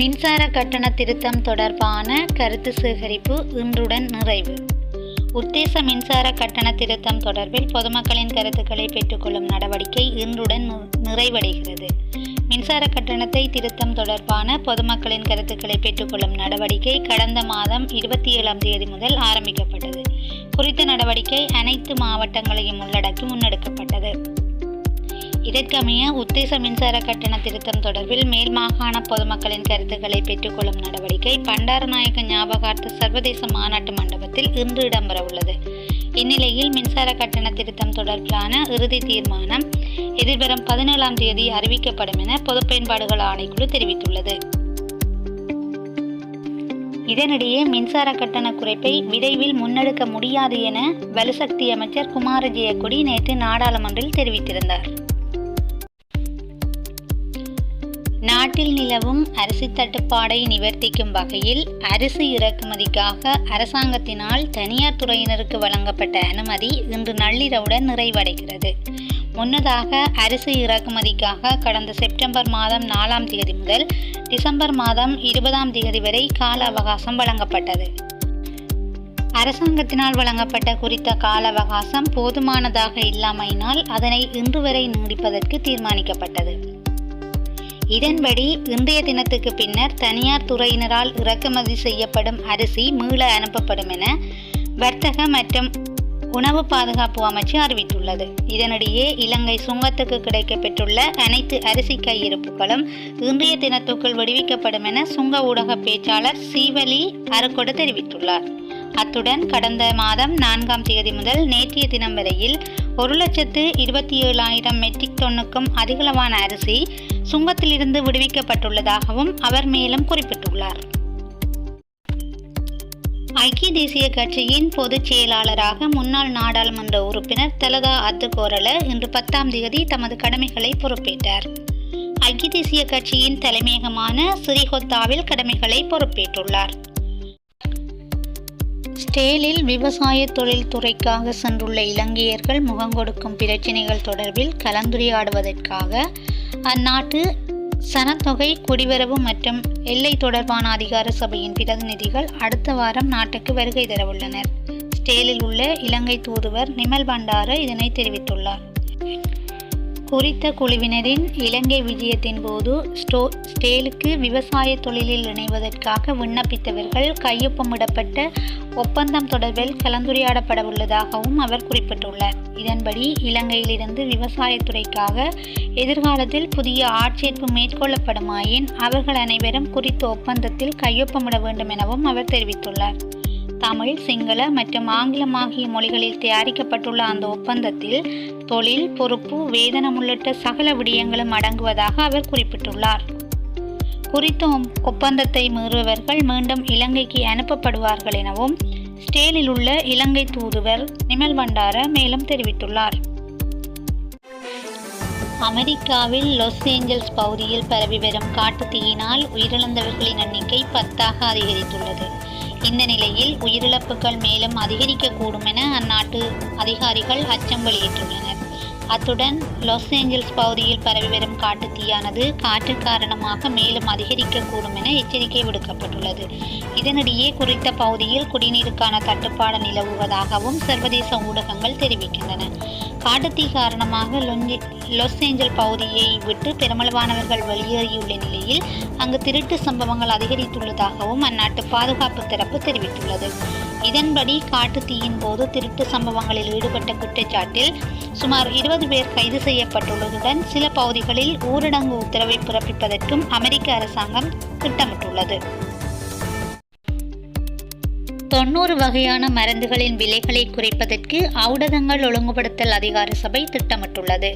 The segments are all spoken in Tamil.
மின்சார கட்டண திருத்தம் தொடர்பான கருத்து சேகரிப்பு இன்றுடன் நிறைவு. உத்தேச மின்சார கட்டண திருத்தம் தொடர்பில் பொதுமக்களின் கருத்துக்களை பெற்றுக்கொள்ளும் நடவடிக்கை இன்றுடன் நிறைவடைகிறது. மின்சார கட்டணத்தை திருத்தம் தொடர்பான பொதுமக்களின் கருத்துக்களை பெற்றுக்கொள்ளும் நடவடிக்கை கடந்த மாதம் 27ஆம் தேதி முதல் ஆரம்பிக்கப்பட்டது. குறித்த நடவடிக்கை அனைத்து மாவட்டங்களையும் உள்ளடக்கி முன்னெடுக்கப்பட்டது. இதற்கமைய உத்தேச மின்சார கட்டண திருத்தம் தொடர்பில் மேல் மாகாண பொதுமக்களின் கருத்துக்களை பெற்றுக்கொள்ளும் நடவடிக்கை பண்டாரநாயக்க ஞாபகார்த்த சர்வதேச மாநாட்டு மண்டபத்தில் இன்று இடம்பெற உள்ளது. இந்நிலையில் மின்சார கட்டண திருத்தம் தொடர்பிலான இறுதி தீர்மானம் எதிர்வரும் 17ஆம் தேதி அறிவிக்கப்படும் என பொது பயன்பாடுகள் ஆணைக்குழு தெரிவித்துள்ளது. இதனிடையே மின்சார கட்டண குறைப்பை விரைவில் முன்னெடுக்க முடியாது என வலுசக்தி அமைச்சர் குமார ஜெயக்கொடி நேற்று நாடாளுமன்றில் தெரிவித்திருந்தார். நாட்டில் நிலவும் அரிசி தட்டுப்பாடை நிவர்த்திக்கும் வகையில் அரிசி இறக்குமதிக்காக அரசாங்கத்தினால் தனியார் துறையினருக்கு வழங்கப்பட்ட அனுமதி இன்று நள்ளிரவுடன் நிறைவடைகிறது. முன்னதாக அரிசி இறக்குமதிக்காக கடந்த செப்டம்பர் மாதம் 4ஆம் தேதி முதல் டிசம்பர் மாதம் 20ஆம் தேதி வரை கால அவகாசம் வழங்கப்பட்டது. அரசாங்கத்தினால் வழங்கப்பட்ட குறித்த கால அவகாசம் போதுமானதாக இல்லாமையினால் அதனை இன்று வரை நீடிப்பதற்கு தீர்மானிக்கப்பட்டது. இதன்படி இன்றைய தினத்துக்கு பின்னர் தனியார் துறையினரால் இறக்குமதி செய்யப்படும் அரிசி மீள அனுப்பப்படும் என வர்த்தக மற்றும் உணவு பாதுகாப்பு அமைச்சு அறிவித்துள்ளது. இதனிடையே இலங்கை சுங்கத்துக்கு கிடைக்கப்பெற்றுள்ள அனைத்து அரிசி கையிருப்புகளும் இன்றைய தினத்துக்குள் விடுவிக்கப்படும் என சுங்க ஊடக பேச்சாளர் சீவலி அருக்கொடு தெரிவித்துள்ளார். அத்துடன் கடந்த மாதம் 4ஆம் தேதி முதல் நேற்றைய தினம் வரையில் 1,27,000 மெட்ரிக் டன்னுக்கும் அதிகளவான அரிசி சுங்கத்திலிருந்து விடுவிக்கப்பட்டுள்ளதாகவும் அவர் மேலும் குறிப்பிட்டுள்ளார். ஐக்கிய தேசிய கட்சியின் பொதுச் செயலாளராக முன்னாள் நாடாளுமன்ற உறுப்பினர் தலதா அத்துக்கோரள இன்று 10ஆம் தேதி தமது கடமைகளை பொறுப்பேற்றார். ஐக்கிய தேசிய கட்சியின் தலைமையகமான சிறிகொத்தாவில் கடமைகளை பொறுப்பேற்றுள்ளார். ஸ்டேலில் விவசாய தொழில் துறைக்காக சென்றுள்ள இலங்கையர்கள் முகங்கொடுக்கும் பிரச்சினைகள் தொடர்பில் கலந்துரையாடுவதற்காக அந்நாட்டு சனத்தொகை குடிவரவு மற்றும் எல்லை தொடர்பான அதிகார சபையின் பிரதிநிதிகள் அடுத்த வாரம் நாட்டுக்கு வருகை தரவுள்ளனர். ஸ்டேலில் உள்ள இலங்கை தூதுவர் நிமல் பண்டார இதனை தெரிவித்துள்ளார். குறித்த குழுவினரின் இலங்கை விஜயத்தின் போது ஸ்டேலுக்கு விவசாய தொழிலில் இணைவதற்காக விண்ணப்பித்தவர்கள் கையொப்பமிடப்பட்ட ஒப்பந்தம் தொடர்பில் கலந்துரையாடப்பட உள்ளதாகவும் அவர் குறிப்பிட்டுள்ளார். இதன்படி இலங்கையிலிருந்து விவசாயத்துறைக்காக எதிர்காலத்தில் புதிய ஆட்சேர்ப்பு மேற்கொள்ளப்படுமாயின் அவர்கள் அனைவரும் குறித்த ஒப்பந்தத்தில் கையொப்பமிட வேண்டும் எனவும் அவர் தெரிவித்துள்ளார். தமிழ், சிங்கள மற்றும் ஆங்கிலம் ஆகிய மொழிகளில் தயாரிக்கப்பட்டுள்ள அந்த ஒப்பந்தத்தில் தொழில், பொறுப்பு, வேதனம் உள்ளிட்ட சகல விடயங்களும் அடங்குவதாக அவர் குறிப்பிட்டுள்ளார். குறித்த ஒப்பந்தத்தை மீறுபவர்கள் மீண்டும் இலங்கைக்கு அனுப்பப்படுவார்கள் எனவும் ஸ்டேலில் உள்ள இலங்கை தூதுவர் நிமல் பண்டார மேலும் தெரிவித்துள்ளார். அமெரிக்காவில் லாஸ் ஏஞ்சல்ஸ் பகுதியில் பரவி வரும் காட்டுத்தீயினால் உயிரிழந்தவர்களின் எண்ணிக்கை 10ஆக அதிகரித்துள்ளது. இந்த நிலையில் உயிரிழப்புகள் மேலும் அதிகரிக்கக்கூடும் என அந்நாட்டு அதிகாரிகள் அச்சம் வெளியிட்டுள்ளனர். அத்துடன் லாஸ் ஏஞ்சல்ஸ் பகுதியில் பரவி வரும் காட்டுத்தீயானது காற்று காரணமாக மேலும் அதிகரிக்கக்கூடும் என எச்சரிக்கை விடுக்கப்பட்டுள்ளது. இதனிடையே குறித்த பகுதியில் குடிநீருக்கான தட்டுப்பாடு நிலவுவதாகவும் சர்வதேச ஊடகங்கள் தெரிவிக்கின்றன. காட்டுத்தீ காரணமாக லாஸ் ஏஞ்சல் பகுதியை விட்டு பெருமளவானவர்கள் வெளியேறியுள்ள நிலையில் அங்கு திருட்டு சம்பவங்கள் அதிகரித்துள்ளதாகவும் அந்நாட்டு பாதுகாப்பு தரப்பு தெரிவித்துள்ளது. இதன்படி காட்டுத்தீயின் போது திருட்டு சம்பவங்களில் ஈடுபட்ட குற்றச்சாட்டில் சுமார் 20 பேர் கைது செய்யப்பட்டுள்ளதுடன் சில பகுதிகளில் ஊரடங்கு உத்தரவை பிறப்பிப்பதற்கும் அமெரிக்க அரசாங்கம் திட்டமிட்டுள்ளது. 90 வகையான மருந்துகளின் விலைகளை குறைப்பதற்கு ஔடதங்கள் ஒழுங்குபடுத்தல் அதிகார சபை திட்டமிட்டுள்ளது.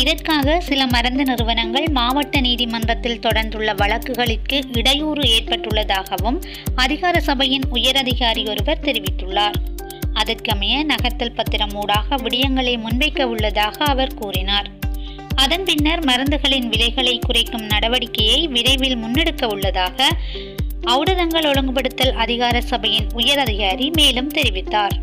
இதற்காக சில மருந்து நிறுவனங்கள் மாவட்ட நீதிமன்றத்தில் தொடர்ந்துள்ள வழக்குகளிற்கு இடையூறு ஏற்பட்டுள்ளதாகவும் அதிகார சபையின் உயரதிகாரி ஒருவர் தெரிவித்துள்ளார். அதற்கமைய நகர்த்தல் பத்திரம் ஊடாக விடயங்களை முன்வைக்க உள்ளதாக அவர் கூறினார். அதன் பின்னர் மருந்துகளின் விலைகளை குறைக்கும் நடவடிக்கையை விரைவில் முன்னெடுக்க உள்ளதாக ஔடதங்கள் ஒழுங்குபடுத்தல் அதிகார சபையின் உயர் அதிகாரி மேலும் தெரிவித்தார்.